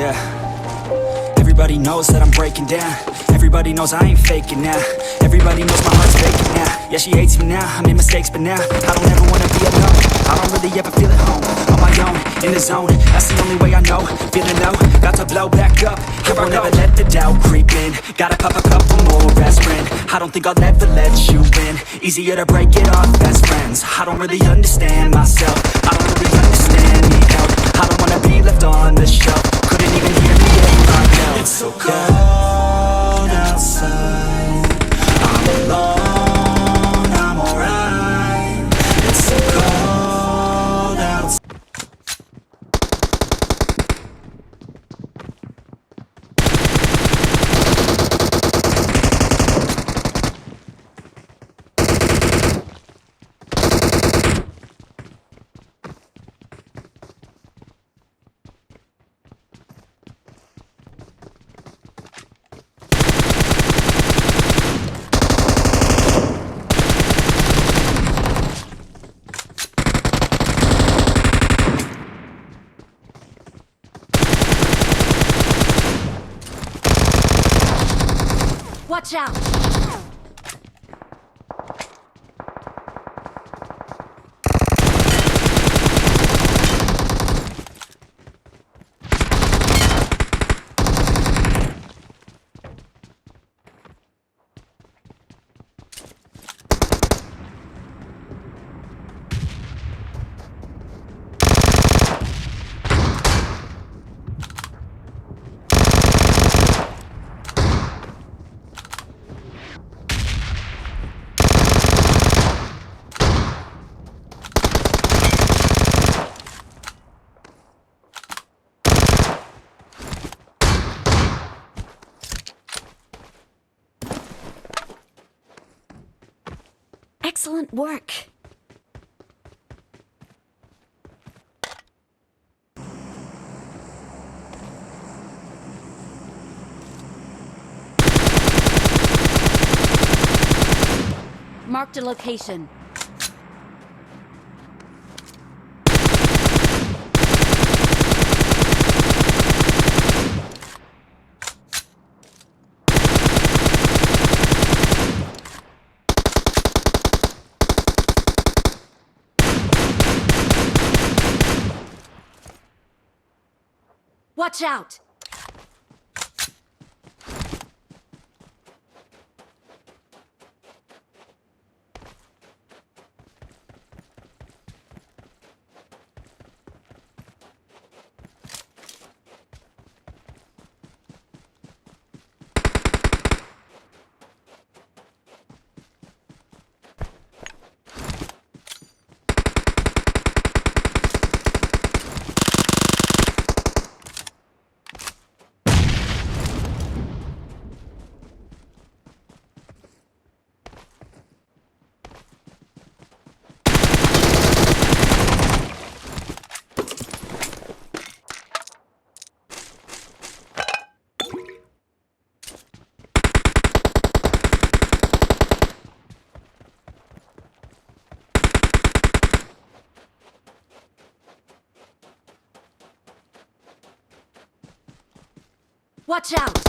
yeah. Everybody knows that I'm breaking down. Everybody knows I ain't faking now. Everybody knows my heart's faking now. Yeah, she hates me now, I made mistakes but now I don't ever wanna be alone. I don't really ever feel at home. On my own, in the zone, that's the only way I know. Feeling low, about to blow back up. Here I never let the doubt creep in. Gotta pop a couple more aspirin. I don't think I'll ever let you in. Easier to break it off best friends. I don't really understand myself. I don't really understand, need help. I don't wanna be left on the shelf. Couldn't even hear me if I yelled. It's so cold outside. I'm alone, I'm alright. It's so cold outside. Watch out! Excellent work. Marked a location. Watch out! Watch out!